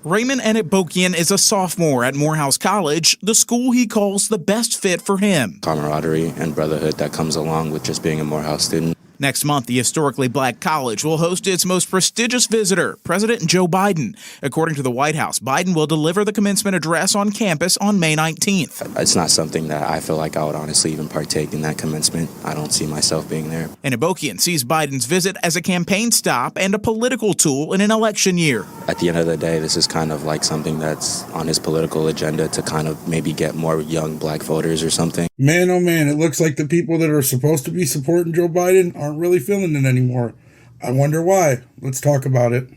Raymond Enetbokian is a sophomore at Morehouse College, the school he calls the best fit for him. Camaraderie and brotherhood that comes along with just being a Morehouse student. Next month, the historically black college will host its most prestigious visitor, President Joe Biden. According to the White House, Biden will deliver the commencement address on campus on May 19th. It's not something that I feel like I would honestly even partake in that commencement. I don't see myself being there. Enetbokian sees Biden's visit as a campaign stop and a political tool in an election year. At the end of the day, this is kind of like something that's on his political agenda to kind of maybe get more young black voters or something. Man, oh man, it looks like the people that are supposed to be supporting Joe Biden aren't really feeling it anymore. I wonder why. Let's talk about it.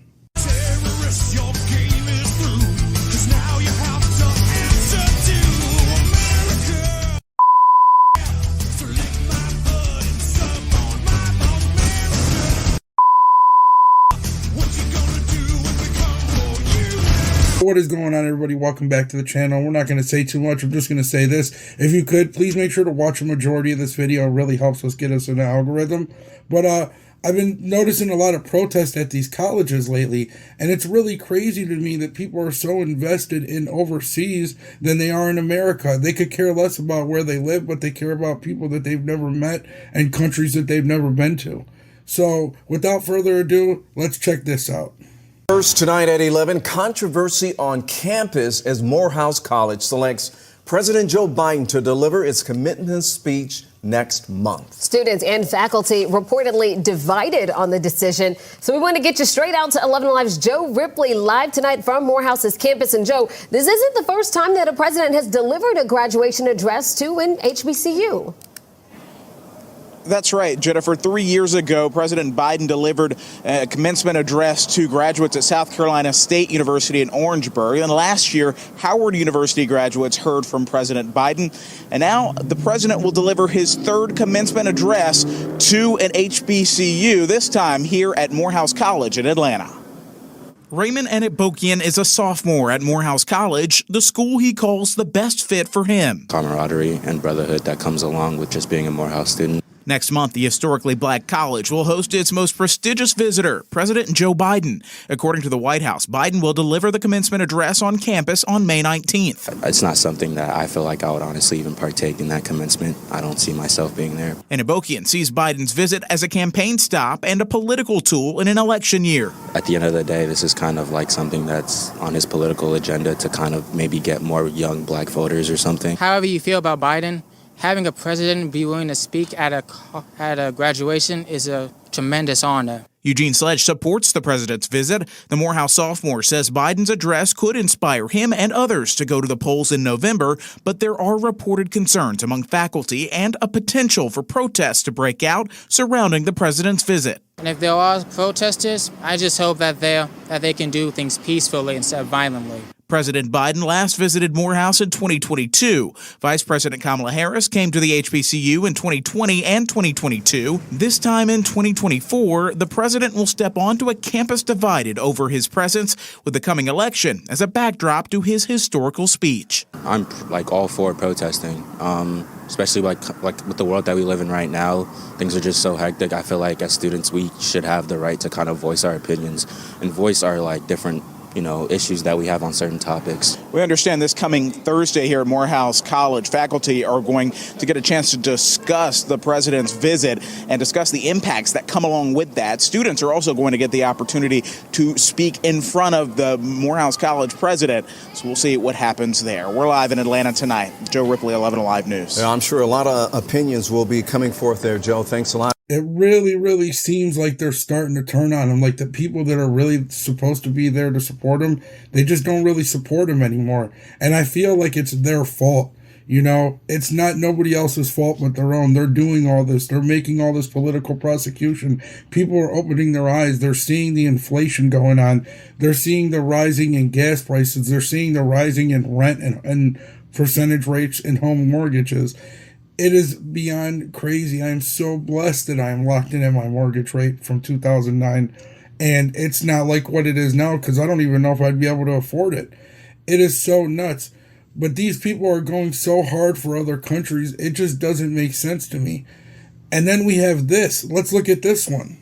What is going on, everybody? Welcome back to the channel. We're not going to say too much. I'm just going to say this. If you could, please make sure to watch a majority of this video. It really helps us get us in the algorithm. But I've been noticing a lot of protests at these colleges lately, and it's really crazy to me that people are so invested in overseas than they are in America. They could care less about where they live, but they care about people that they've never met and countries that they've never been to. So without further ado, let's check this out. First tonight at 11, controversy on campus as Morehouse College selects President Joe Biden to deliver its commencement speech next month. Students and faculty reportedly divided on the decision. So we want to get you straight out to 11 Alive's Joe Ripley live tonight from Morehouse's campus. And Joe, this isn't the first time that a president has delivered a graduation address to an HBCU. That's right, Jennifer. 3 years ago, President Biden delivered a commencement address to graduates at South Carolina State University in Orangeburg. And last year, Howard University graduates heard from President Biden. And now the president will deliver his third commencement address to an HBCU, this time here at Morehouse College in Atlanta. Raymond Enetbokian is a sophomore at Morehouse College, the school he calls the best fit for him. Camaraderie and brotherhood that comes along with just being a Morehouse student. Next month, the historically black college will host its most prestigious visitor, President Joe Biden. According to the White House, Biden will deliver the commencement address on campus on May 19th. It's not something that I feel like I would honestly even partake in that commencement. I don't see myself being there. Enetbokian sees Biden's visit as a campaign stop and a political tool in an election year. At the end of the day, this is kind of like something that's on his political agenda to kind of maybe get more young black voters or something. However you feel about Biden, having a president be willing to speak at a graduation is a tremendous honor. Eugene Sledge supports the president's visit. The Morehouse sophomore says Biden's address could inspire him and others to go to the polls in November, but there are reported concerns among faculty and a potential for protests to break out surrounding the president's visit. And if there are protesters, I just hope that they can do things peacefully instead of violently. President Biden last visited Morehouse in 2022. Vice President Kamala Harris came to the HBCU in 2020 and 2022. This time in 2024, the president will step onto a campus divided over his presence with the coming election as a backdrop to his historical speech. I'm like all for protesting, especially like with the world that we live in right now. Things are just so hectic. I feel like as students, we should have the right to kind of voice our opinions and voice our like different issues that we have on certain topics. We understand this coming Thursday here at Morehouse College, faculty are going to get a chance to discuss the president's visit and discuss the impacts that come along with that. Students are also going to get the opportunity to speak in front of the Morehouse College president. So we'll see what happens there. We're live in Atlanta tonight. Joe Ripley, 11 Alive News. Yeah, I'm sure a lot of opinions will be coming forth there, Joe. Thanks a lot. It really, really seems like they're starting to turn on him. Like the people that are really supposed to be there to support him, they just don't really support him anymore. And I feel like it's their fault. It's not nobody else's fault but their own. They're doing all this. They're making all this political prosecution. People are opening their eyes. They're seeing the inflation going on. They're seeing the rising in gas prices. They're seeing the rising in rent and percentage rates in home mortgages. It is beyond crazy. I am so blessed that I am locked in at my mortgage rate from 2009. And it's not like what it is now because I don't even know if I'd be able to afford it. It is so nuts. But these people are going so hard for other countries. It just doesn't make sense to me. And then we have this. Let's look at this one.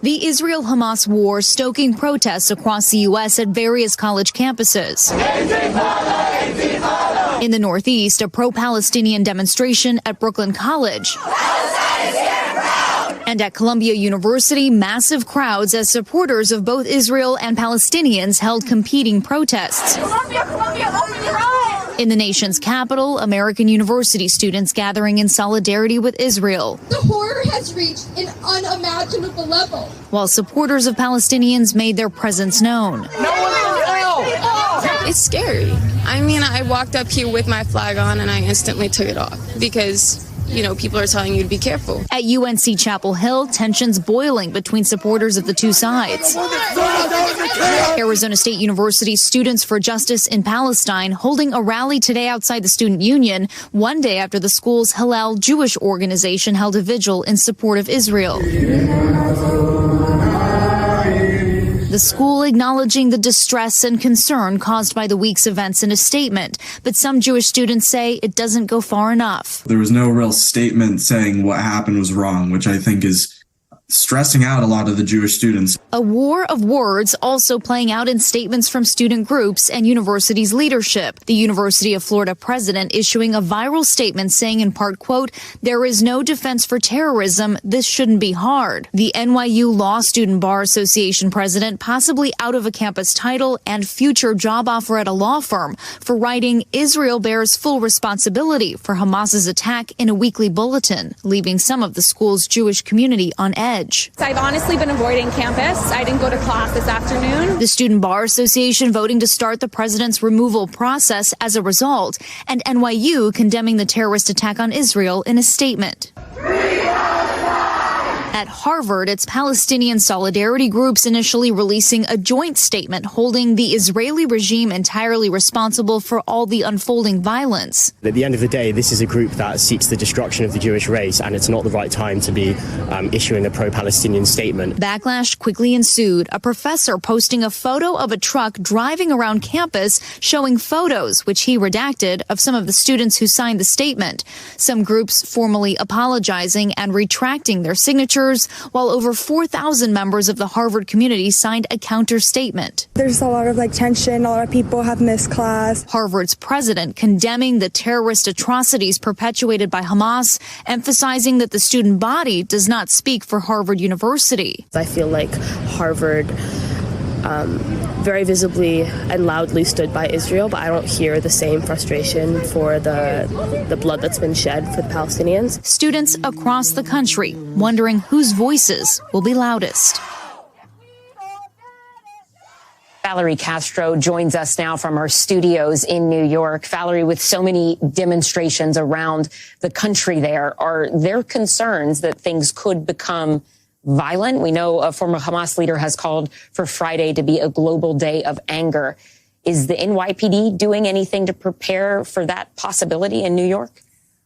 The Israel-Hamas war stoking protests across the U.S. at various college campuses. In the Northeast, a pro-Palestinian demonstration at Brooklyn College. And at Columbia University, massive crowds as supporters of both Israel and Palestinians held competing protests. In the nation's capital, American University students gathering in solidarity with Israel. The horror has reached an unimaginable level. While supporters of Palestinians made their presence known. It's scary. I mean, I walked up here with my flag on and I instantly took it off because, you know, people are telling you to be careful. At UNC Chapel Hill, tensions boiling between supporters of the two sides. Arizona State University Students for Justice in Palestine holding a rally today outside the Student Union, one day after the school's Hillel Jewish organization held a vigil in support of Israel. The school acknowledging the distress and concern caused by the week's events in a statement, but some Jewish students say it doesn't go far enough. There was no real statement saying what happened was wrong, which I think is stressing out a lot of the Jewish students. A war of words also playing out in statements from student groups and university's leadership. The University of Florida president issuing a viral statement saying in part, quote, "There is no defense for terrorism. This shouldn't be hard." The NYU Law Student Bar Association president possibly out of a campus title and future job offer at a law firm for writing "Israel bears full responsibility for Hamas's attack" in a weekly bulletin, leaving some of the school's Jewish community on edge. I've honestly been avoiding campus. I didn't go to class this afternoon. The Student Bar Association voting to start the president's removal process as a result, and NYU condemning the terrorist attack on Israel in a statement. At Harvard, its Palestinian solidarity groups initially releasing a joint statement holding the Israeli regime entirely responsible for all the unfolding violence. At the end of the day, this is a group that seeks the destruction of the Jewish race, and it's not the right time to be issuing a pro-Palestinian statement. Backlash quickly ensued, a professor posting a photo of a truck driving around campus showing photos, which he redacted, of some of the students who signed the statement. Some groups formally apologizing and retracting their signatures, while over 4,000 members of the Harvard community signed a counter statement. There's a lot of tension. A lot of people have missed class. Harvard's president condemning the terrorist atrocities perpetuated by Hamas, emphasizing that the student body does not speak for Harvard University. I feel like Harvard very visibly and loudly stood by Israel, but I don't hear the same frustration for the blood that's been shed for the Palestinians. Students across the country wondering whose voices will be loudest. Valerie Castro joins us now from our studios in New York. Valerie, with so many demonstrations around the country there, are there concerns that things could become violent? We know a former Hamas leader has called for Friday to be a global day of anger. Is the NYPD doing anything to prepare for that possibility in New York?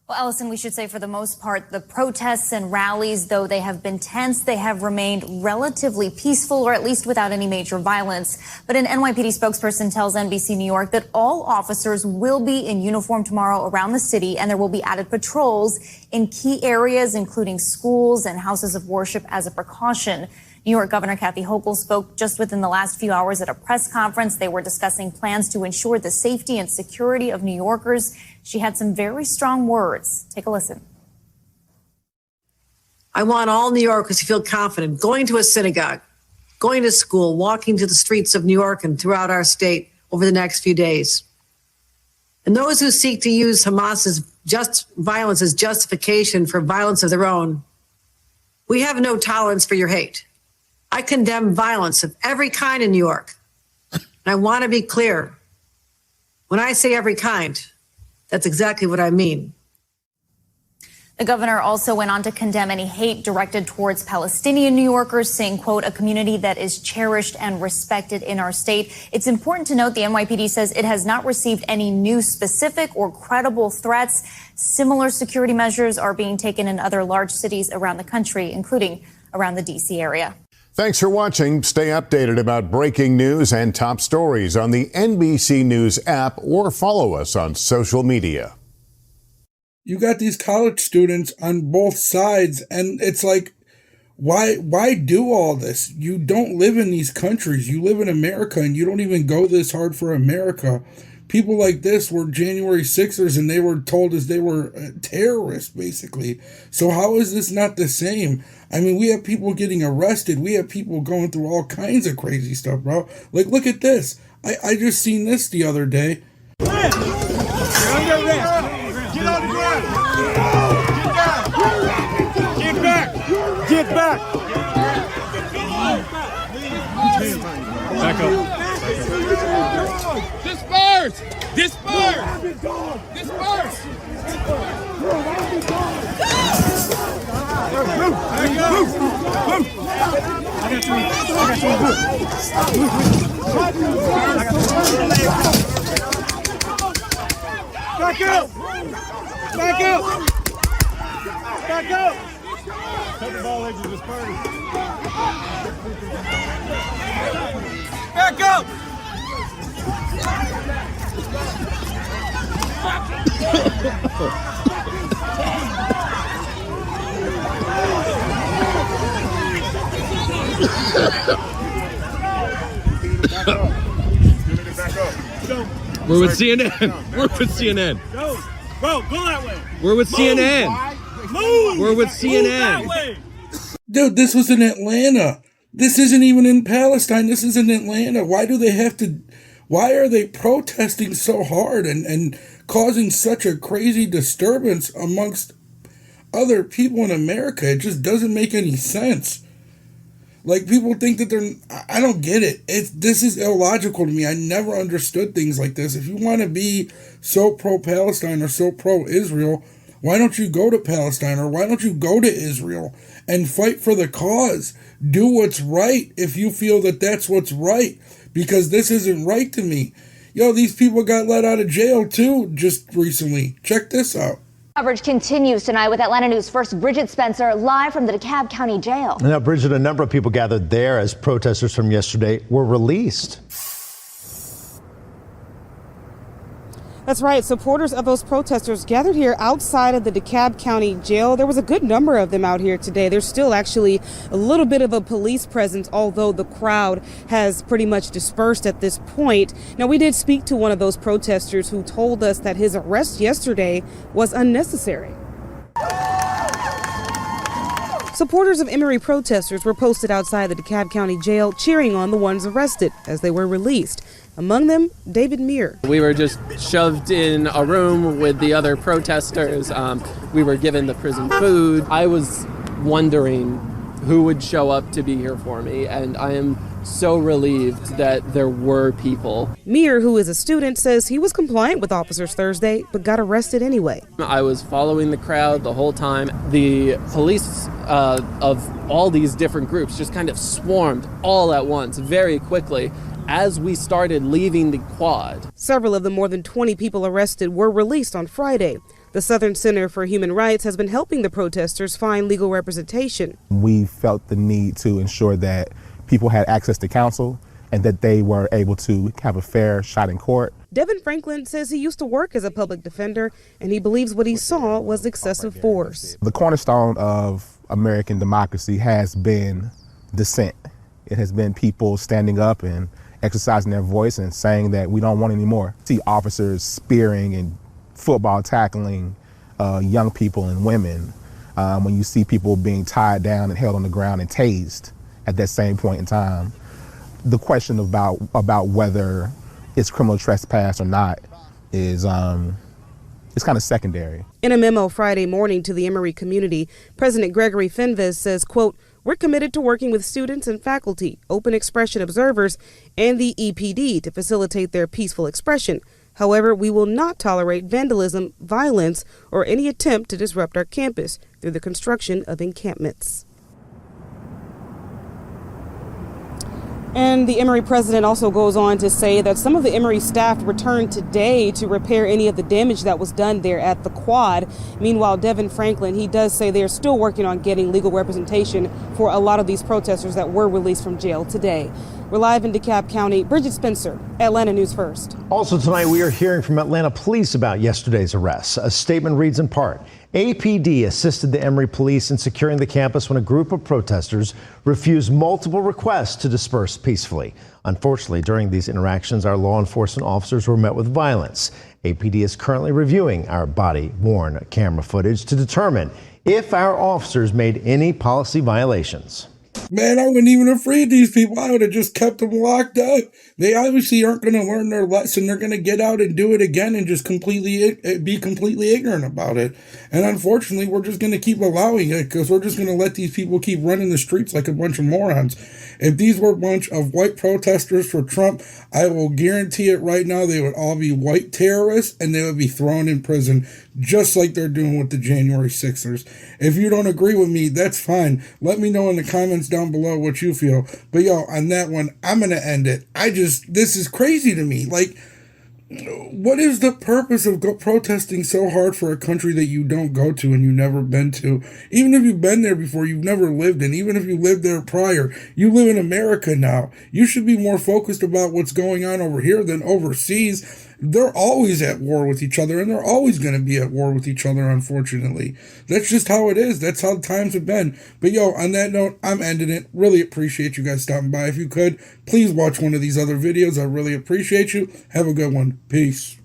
Well, Allison, we should say for the most part, the protests and rallies, though they have been tense, they have remained relatively peaceful, or at least without any major violence. But an NYPD spokesperson tells NBC New York that all officers will be in uniform tomorrow around the city, and there will be added patrols in key areas, including schools and houses of worship, as a precaution. New York Governor Kathy Hochul spoke just within the last few hours at a press conference. They were discussing plans to ensure the safety and security of New Yorkers. She had some very strong words. Take a listen. I want all New Yorkers to feel confident going to a synagogue, going to school, walking to the streets of New York and throughout our state over the next few days. And those who seek to use Hamas's violence as justification for violence of their own, we have no tolerance for your hate. I condemn violence of every kind in New York. And I want to be clear. When I say every kind, that's exactly what I mean. The governor also went on to condemn any hate directed towards Palestinian New Yorkers, saying, quote, "a community that is cherished and respected in our state." It's important to note the NYPD says it has not received any new specific or credible threats. Similar security measures are being taken in other large cities around the country, including around the D.C. area. Thanks for watching. Stay updated about breaking news and top stories on the NBC News app or follow us on social media. You got these college students on both sides, and it's like, Why do all this? You don't live in these countries. You live in America, and you don't even go this hard for America. People like this were January 6ers, and they were told as they were terrorists, basically. So how is this not the same? I mean, we have people getting arrested. We have people going through all kinds of crazy stuff, bro. Like, look at this. I just seen this the other day. Get on the ground. Get back. Get back. Back up. Disperse. Disperse. Disperse. Back up! Back up! Back up! Cut the ball legs and disperse. Back up! We're with CNN. We're with CNN. Go. Bro, go that way. We're with CNN. Move. We're with Move CNN. that way. Dude, this was in Atlanta. This isn't even in Palestine. This is in Atlanta. Why are they protesting so hard and causing such a crazy disturbance amongst other people in America? It just doesn't make any sense. Like, people think that I don't get it. This is illogical to me. I never understood things like this. If you want to be so pro-Palestine or so pro-Israel, why don't you go to Palestine, or why don't you go to Israel and fight for the cause? Do what's right if you feel that that's what's right, because this isn't right to me. Yo, these people got let out of jail too just recently. Check this out. Coverage continues tonight with Atlanta News' first Bridget Spencer live from the DeKalb County Jail. Now, Bridget, a number of people gathered there as protesters from yesterday were released. That's right. Supporters of those protesters gathered here outside of the DeKalb County Jail. There was a good number of them out here today. There's still actually a little bit of a police presence, although the crowd has pretty much dispersed at this point. Now, we did speak to one of those protesters who told us that his arrest yesterday was unnecessary. Supporters of Emory protesters were posted outside the DeKalb County Jail cheering on the ones arrested as they were released. Among them, David Meir. We were just shoved in a room with the other protesters. We were given the prison food. I was wondering who would show up to be here for me, and I am so relieved that there were people. Meir, who is a student, says he was compliant with officers Thursday, but got arrested anyway. I was following the crowd the whole time. The police of all these different groups just kind of swarmed all at once very quickly as we started leaving the quad. Several of the more than 20 people arrested were released on Friday. The Southern Center for Human Rights has been helping the protesters find legal representation. We felt the need to ensure that people had access to counsel and that they were able to have a fair shot in court. Devin Franklin says he used to work as a public defender, and he believes what he saw was excessive force. The cornerstone of American democracy has been dissent. It has been people standing up and exercising their voice and saying that we don't want any more. See officers spearing and football tackling young people and women, when you see people being tied down and held on the ground and tased at that same point in time. The question about whether it's criminal trespass or not is it's kind of secondary. In a memo Friday morning to the Emory community, President Gregory Fenves says, quote, "We're committed to working with students and faculty, open expression observers, and the EPD to facilitate their peaceful expression. However, we will not tolerate vandalism, violence, or any attempt to disrupt our campus through the construction of encampments." And the Emory president also goes on to say that some of the Emory staff returned today to repair any of the damage that was done there at the quad. Meanwhile, Devin Franklin, he does say they're still working on getting legal representation for a lot of these protesters that were released from jail today. We're live in DeKalb County. Bridget Spencer, Atlanta News First. Also tonight, we are hearing from Atlanta police about yesterday's arrests. A statement reads in part, APD assisted the Emory police in securing the campus when a group of protesters refused multiple requests to disperse peacefully. Unfortunately, during these interactions, our law enforcement officers were met with violence. APD is currently reviewing our body-worn camera footage to determine if our officers made any policy violations. Man, I wouldn't even have freed these people. I would have just kept them locked up. They obviously aren't going to learn their lesson. They're going to get out and do it again and just be completely ignorant about it. And unfortunately, we're just going to keep allowing it because we're just going to let these people keep running the streets like a bunch of morons. If these were a bunch of white protesters for Trump, I will guarantee it right now, they would all be white terrorists and they would be thrown in prison just like they're doing with the January 6ers. If you don't agree with me, that's fine. Let me know in the comments down below what you feel. But yo, on that one, I'm going to end it. This is crazy to me. Like, what is the purpose of protesting so hard for a country that you don't go to and you've never been to? Even if you've been there before, you've never lived in. Even if you lived there prior, you live in America now. You should be more focused about what's going on over here than overseas. They're always at war with each other, and they're always going to be at war with each other, unfortunately. That's just how it is. That's how times have been. But yo, on that note, I'm ending it. Really appreciate you guys stopping by. If you could, please watch one of these other videos. I really appreciate you. Have a good one. Peace.